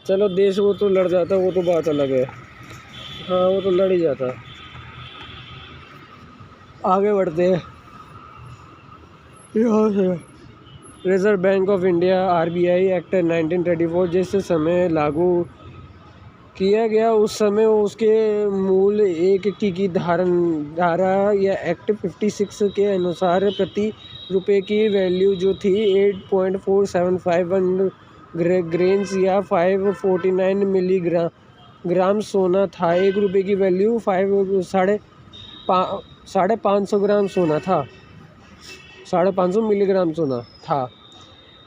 चलो देश वो तो लड़ जाता, वो तो बात अलग है। हाँ वो तो लड़ ही जाता। आगे बढ़ते हैं यहाँ से। Reserve bank of India RBI act 1934 जिस समय लागू किया गया, उस समय उसके मूल एक की धारा या एक्ट 56 के अनुसार प्रति रुपए की वैल्यू जो थी 8.475 ग्रेन्स या 549 मिलीग्राम सोना था। 1 रुपये की वैल्यू 550 ग्राम सोना था, 550 मिलीग्राम सोना था।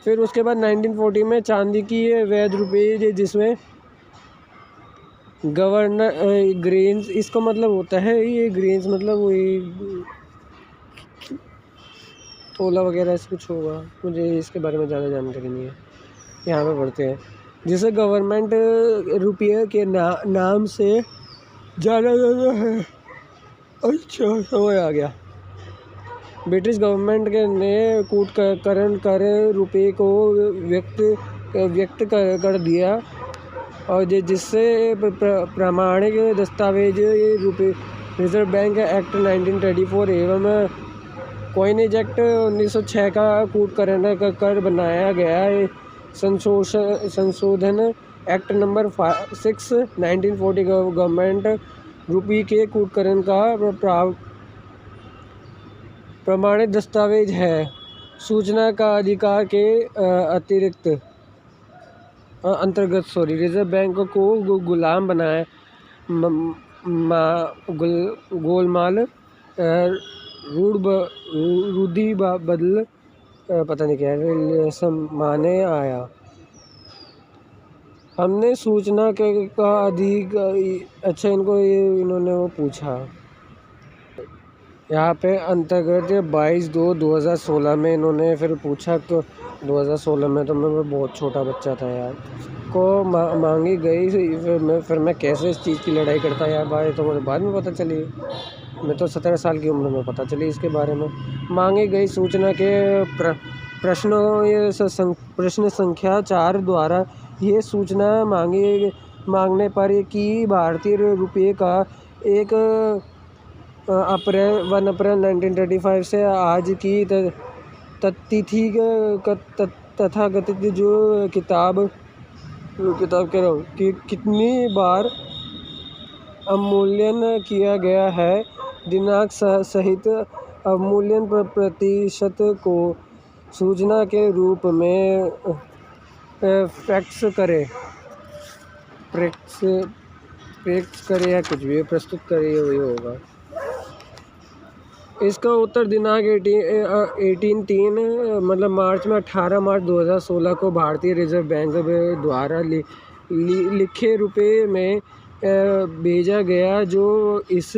फिर उसके बाद 1940 में चांदी की वैध रुपये जिसमें गवर्नर ग्रेन्स, इसका मतलब होता है ये ग्रेन्स मतलब वही तोला वगैरह ऐसा कुछ होगा, मुझे इसके बारे में ज़्यादा जानकारी नहीं है। यहाँ पे पढ़ते हैं जिसे गवर्नमेंट रुपये के नाम से जाना जाता है। अच्छा समझ आ गया। ब्रिटिश गवर्नमेंट ने कूटकरण कर रुपये को व्यक्त कर दिया और जिससे प्रामाणिक दस्तावेज रुपये रिजर्व बैंक एक्ट 1934 एवं कॉइनेज एक्ट 1906 का कूटकरण कर बनाया गया है। संशोधन एक्ट नंबर 6 1940 गवर्नमेंट रुपये के कूटकरण का प्रमाणित दस्तावेज है। सूचना का अधिकार के अंतर्गत रिजर्व बैंक को गुलाम बनाया गोलमाल रूढ़ी बदल पता नहीं क्या समाने आया। हमने सूचना का अधिक अच्छा इन्होंने वो पूछा यहाँ पे अंतर्गत 22/2/2016 में इन्होंने फिर पूछा। तो 2016 में तो मैं बहुत छोटा बच्चा था यार, को मांगी गई। फिर मैं कैसे इस चीज़ की लड़ाई करता यार भाई, तो मुझे बाद में पता चली। मैं तो 17 साल की उम्र में पता चली इसके बारे में। मांगी गई सूचना के प्रश्न संख्या 4 द्वारा ये सूचना मांगने पर कि भारतीय रुपये का एक 1 अप्रैल 1935 से आज की तिथि तथाकथित जो किताब कह रहा हूँ कि कितनी बार अवमूल्यन किया गया है, दिनांक सहित अवमूल्यन प्रतिशत को सूचना के रूप में फैक्स करे या कुछ भी प्रस्तुत करे, वही होगा। इसका उत्तर दिनांक 18/3 मतलब मार्च में 18 मार्च 2016 को भारतीय रिजर्व बैंक द्वारा लिखे रुपये में भेजा गया, जो इस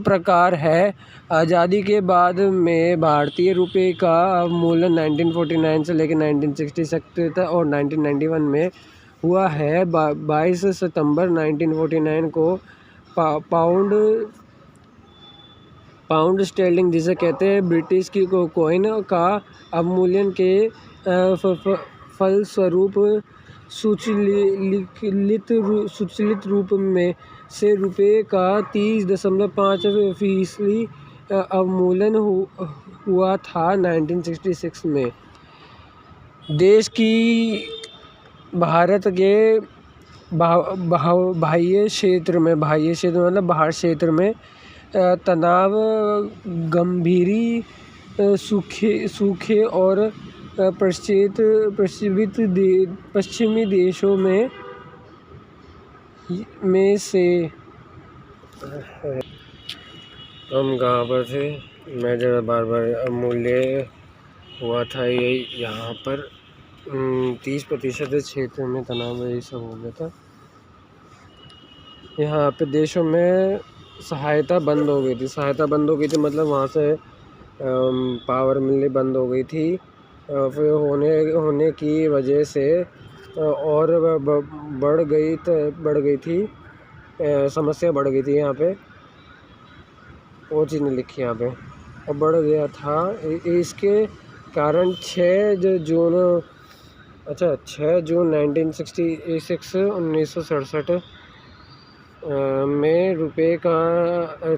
प्रकार है। आज़ादी के बाद में भारतीय रुपये का अवमूल्यन 1949 से लेकर 1966 तक और 1991 में हुआ है। 22 सितंबर 1949 को पाउंड स्टर्लिंग जिसे कहते हैं ब्रिटिश की कॉइन का अवमूल्यन के फलस्वरूप सुचलित रूप में से रुपये का 30.5% अवमूल्यन हुआ था 1966 में। देश की भारत के बाह्य क्षेत्र में मतलब बाहर क्षेत्र में तनाव गंभीरी सूखे और पश्चिमी देशों में से हम कहाँ पर थे, मैं जरा बार अवमूल्य हुआ था ये यहाँ पर 30% क्षेत्र में तनाव ये सब हो गया था। यहाँ पे देशों में सहायता बंद हो गई थी मतलब वहाँ से पावर मिलनी बंद हो गई थी। फिर होने की वजह से और बढ़ गई थी समस्या बढ़ गई थी। यहाँ पे वो चीज़ नहीं लिखी यहाँ पे, और बढ़ गया था। इसके कारण 6 जून अच्छा 6 जून 1967 में रुपए का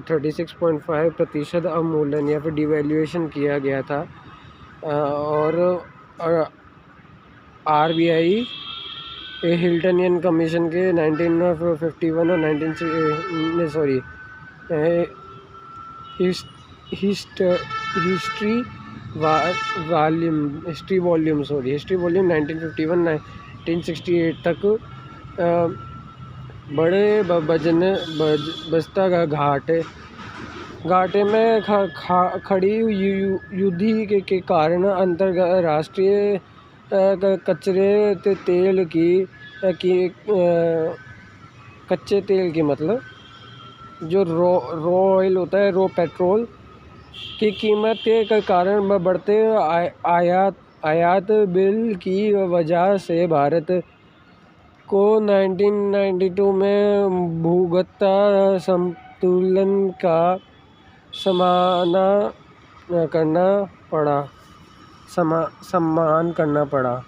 36.5% अवमूल्यन या फिर डिवैल्यूएशन किया गया था। और RBI हिल्टनियन कमीशन के 1951 और 19 सॉरी हिस्ट्री वॉल्यूम 1951 1968 तक बड़े बस्ता का घाटे में खड़ी युद्धि के कारण अंतर्राष्ट्रीय कच्चे तेल की मतलब जो रॉ ऑयल होता है, रॉ पेट्रोल की कीमत के कारण बढ़ते आयात बिल की वजह से भारत को 1992 में भुगता संतुलन का सामना करना पड़ा।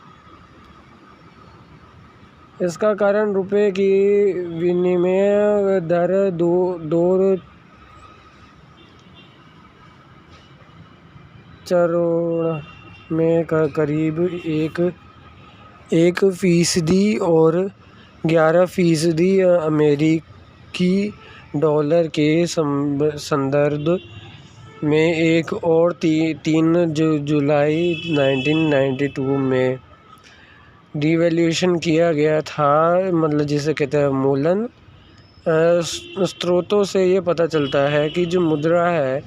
इसका कारण रुपए की विनिमय दर दौर चरण में करीब 1% और 11% अमेरिकी डॉलर के संदर्भ में 1 और 3 जुलाई 1992 में डिवैल्यूएशन किया गया था, मतलब जिसे कहते हैं अवमूल्यन। स्रोतों से ये पता चलता है कि जो मुद्रा है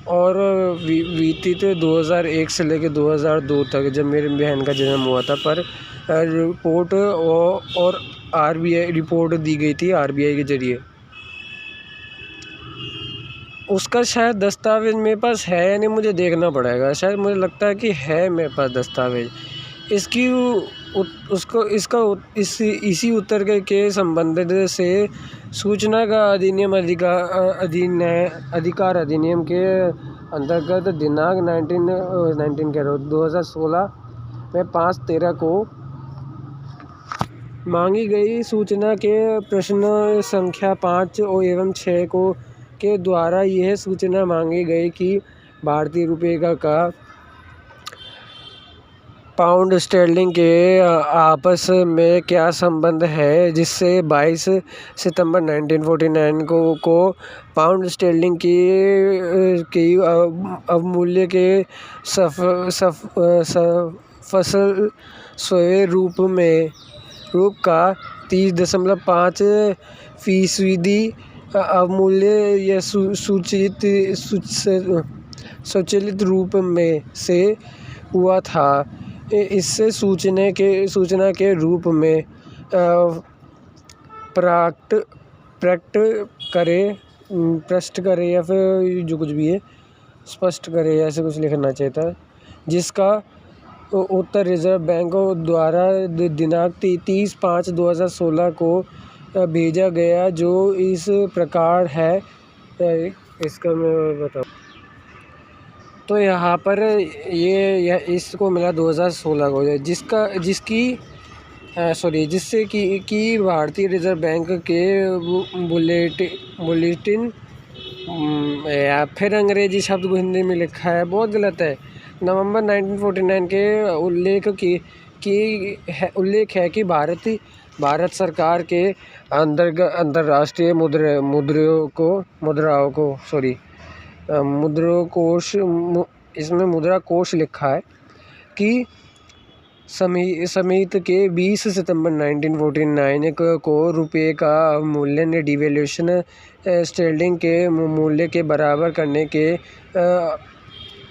और वित्तीय 2001 से लेकर 2002 तक जब मेरी बहन का जन्म हुआ था, पर रिपोर्ट और RBI रिपोर्ट दी गई थी RBI के जरिए। उसका शायद दस्तावेज मेरे पास है या नहीं, मुझे देखना पड़ेगा। शायद मुझे लगता है कि है मेरे पास दस्तावेज इसकी इसी उत्तर के संबंधित से सूचना का अधिनियम अधिकार अधिनियम के अंतर्गत दिनांक 2016 में 5/13 को मांगी गई सूचना के प्रश्न संख्या 5 एवं 6 के द्वारा यह सूचना मांगी गई कि भारतीय रुपये का पाउंड स्टर्लिंग के आपस में क्या संबंध है, जिससे 22 सितंबर 1949 को पाउंड स्टर्लिंग की अवमूल्यन के फलस्वरूप रूप का 30.5% अवमूल्यन या स्वचालित रूप में से हुआ था। इससे सूचना के रूप में प्रश्न करे या फिर जो कुछ भी है स्पष्ट करे, ऐसे कुछ लिखना चाहिए था, जिसका उत्तर रिजर्व बैंक द्वारा दिनांक 30/5/2016 को भेजा गया, जो इस प्रकार है। इसका मैं बताऊँ तो यहाँ पर इसको मिला 2016 को, जिससे कि भारतीय रिजर्व बैंक के बुलेटिन या फिर अंग्रेजी शब्द को हिंदी में लिखा है, बहुत गलत है। नवंबर 1949 के उल्लेख है कि भारत सरकार के अंतर्राष्ट्रीय मुद्रा कोष, इसमें मुद्रा कोष लिखा है कि समिति के 20 सितंबर 1949 को रुपये का अवमूल्यन डिवैल्यूएशन स्टर्लिंग के मूल्य के बराबर करने के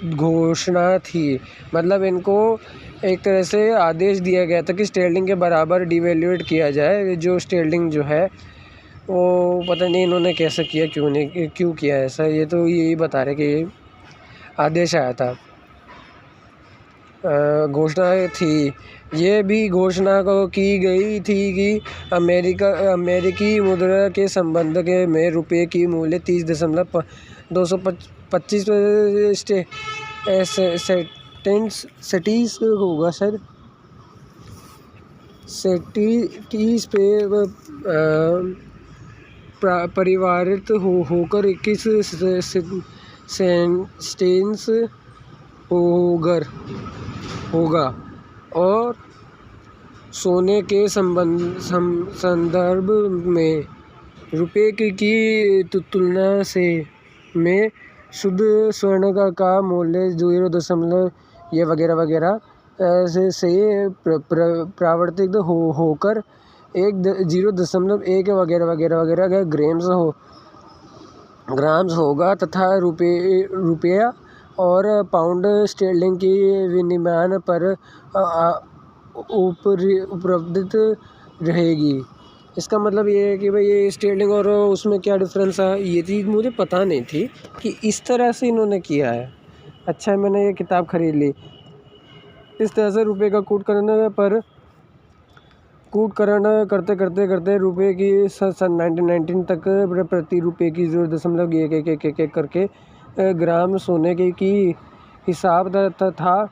घोषणा थी। मतलब इनको एक तरह से आदेश दिया गया था कि स्टर्लिंग के बराबर डिवैल्यूएट किया जाए। जो स्टर्लिंग जो है वो पता नहीं इन्होंने कैसे किया, क्यों किया ऐसा, ये तो यही बता रहे कि आदेश आया था, घोषणा थी। ये भी घोषणा को की गई थी कि अमेरिकी मुद्रा के संबंध में रुपये की मूल्य 30.225 सेंट्स होगा सर। सेटिस पे परिवारित होकर 21 सेंटेंस होगा और सोने के संदर्भ में रुपये की तुलना से में शुद्ध स्वर्ण का मूल्य 0 ये वगैरह वगैरह से प्रावर्तित होकर 0.1 वगैरह वगैरह वगैरह ग्राम्स होगा तथा रुपया और पाउंड स्टर्लिंग की विनिमय पर उपलब्ध रहेगी। इसका मतलब ये है कि भाई ये स्टर्लिंग और उसमें क्या डिफरेंस है, ये चीज़ मुझे पता नहीं थी कि इस तरह से इन्होंने किया है। अच्छा मैंने ये किताब खरीद ली। इस तरह से रुपये का कूट करते करते रुपये की सन 1919 तक प्रति रुपये की 0.1 करके ग्राम सोने की हिसाब था।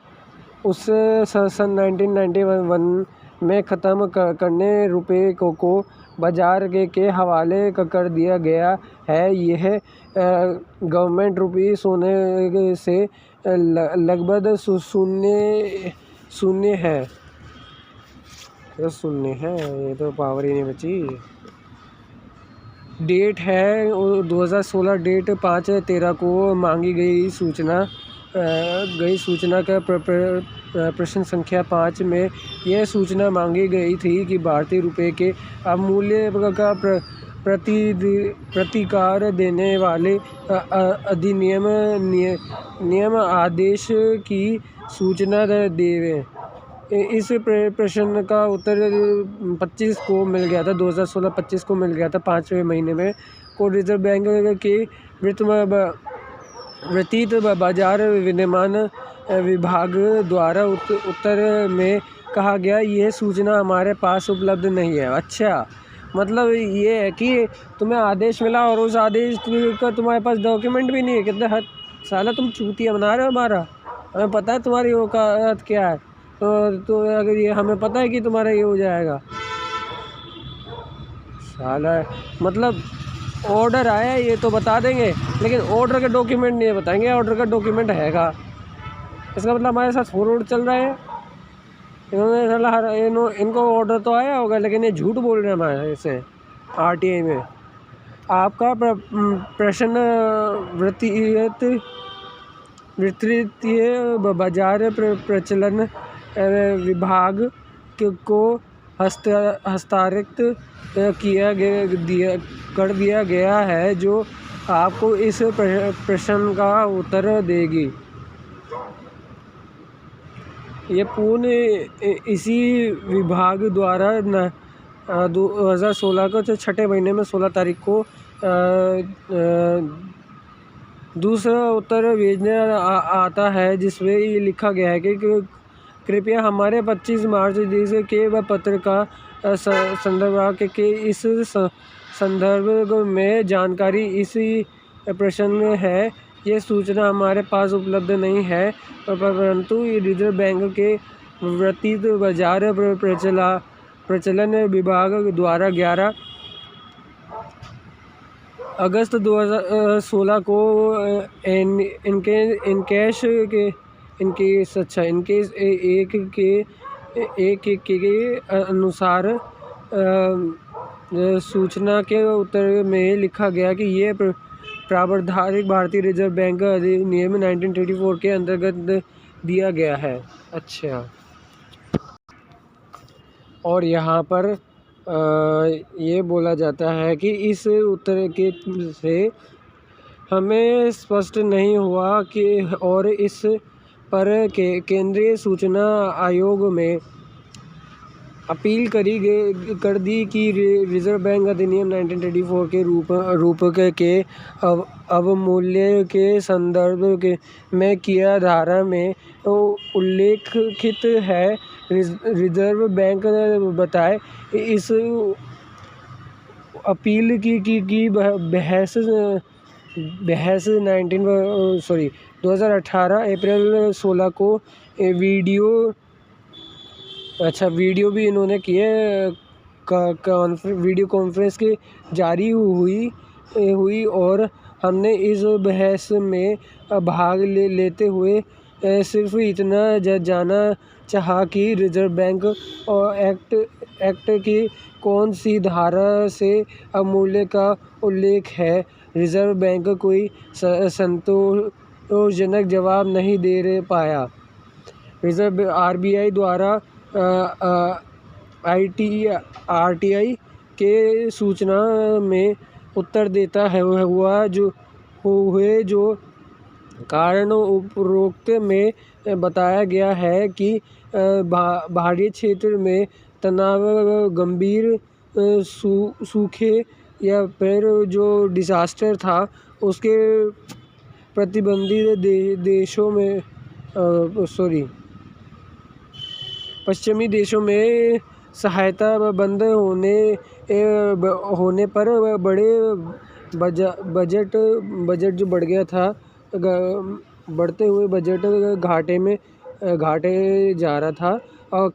उससे सन 1991 में ख़त्म करने रुपये को बाजार के हवाले कर दिया गया है। यह गवर्नमेंट रुपये सोने से लगभग शून्य है। ये तो पावर ही नहीं बची। डेट है 2016, डेट 5/13 को मांगी गई सूचना का प्रश्न संख्या 5 में यह सूचना मांगी गई थी कि भारतीय रुपये के अवमूल्य का प्रतिकार देने वाले नियम आदेश की सूचना देवें। इस प्रश्न का उत्तर 25 को मिल गया था, 2016-25 को मिल गया था, 5वें महीने में को रिजर्व बैंक के वित्तीय बाजार विनियमन विभाग द्वारा उत्तर में कहा गया यह सूचना हमारे पास उपलब्ध नहीं है। अच्छा मतलब ये है कि तुम्हें आदेश मिला और उस आदेश का तुम्हारे पास डॉक्यूमेंट भी नहीं है। कितना हद साला तुम चूतिया बना रहे हो हमारा। हमें पता है तुम्हारी औकात क्या है, तो अगर ये हमें पता है कि तुम्हारा ये हो जाएगा साला। मतलब ऑर्डर आया ये तो बता देंगे, लेकिन ऑर्डर के डॉक्यूमेंट नहीं बताएंगे। ऑर्डर का डॉक्यूमेंट हैगा, इसका मतलब हमारे साथ फ्रॉड चल रहा है। इनको ऑर्डर तो आया होगा, लेकिन ये झूठ बोल रहे हैं हमारे से RTI में। आपका प्रश्न वित्तीय बाजार प्रचलन विभाग को हस्तांतरित कर दिया गया है, जो आपको इस प्रश्न का उत्तर देगी। ये पूर्ण इसी विभाग द्वारा 2016 को 6 महीने में 16 तारीख को दूसरा उत्तर भेजने आता है, जिसमें ये लिखा गया है कि कृपया हमारे 25 मार्च के पत्र का संदर्भ के इस संदर्भ में जानकारी इसी प्रश्न में है। ये सूचना हमारे पास उपलब्ध नहीं है, परंतु रिजर्व बैंक के वित्तीय बाजार प्रचलन विभाग द्वारा 11 अगस्त 2016 को एक के अनुसार सूचना के उत्तर में लिखा गया कि ये प्रावधान भारतीय रिजर्व बैंक अधिनियम 1934 के अंतर्गत दिया गया है। अच्छा, और यहाँ पर ये बोला जाता है कि इस उत्तर के से हमें स्पष्ट नहीं हुआ कि और इस पर केंद्रीय सूचना आयोग में अपील कर दी कि रिजर्व बैंक अधिनियम 1934 के रूप के अवमूल्य के संदर्भ में किया धारा में उल्लेखित है। रिजर्व बैंक ने बताए इस अपील की बहस 2018 अप्रैल 16 को वीडियो अच्छा, वीडियो भी इन्होंने किए, वीडियो कॉन्फ्रेंस की जारी हुई और हमने इस बहस में भाग लेते हुए सिर्फ इतना जाना चाहा कि रिजर्व बैंक और एक्ट की कौन सी धारा से अवमूल्यन का उल्लेख है। रिजर्व बैंक कोई संतोषजनक जवाब नहीं दे पाया। रिजर्व आरबीआई द्वारा आरटीआई के सूचना में उत्तर देता हुए जो कारण उपरोक्त में बताया गया है कि बाहरी क्षेत्र में तनाव, गंभीर सूखे या फिर जो डिजास्टर था उसके प्रतिबंधित देशों में पश्चिमी देशों में सहायता बंद होने पर बड़े बजट जो बढ़ गया था, बढ़ते हुए बजट घाटे जा रहा था और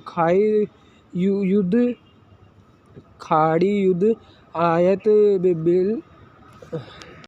खाड़ी युद्ध आयात बिल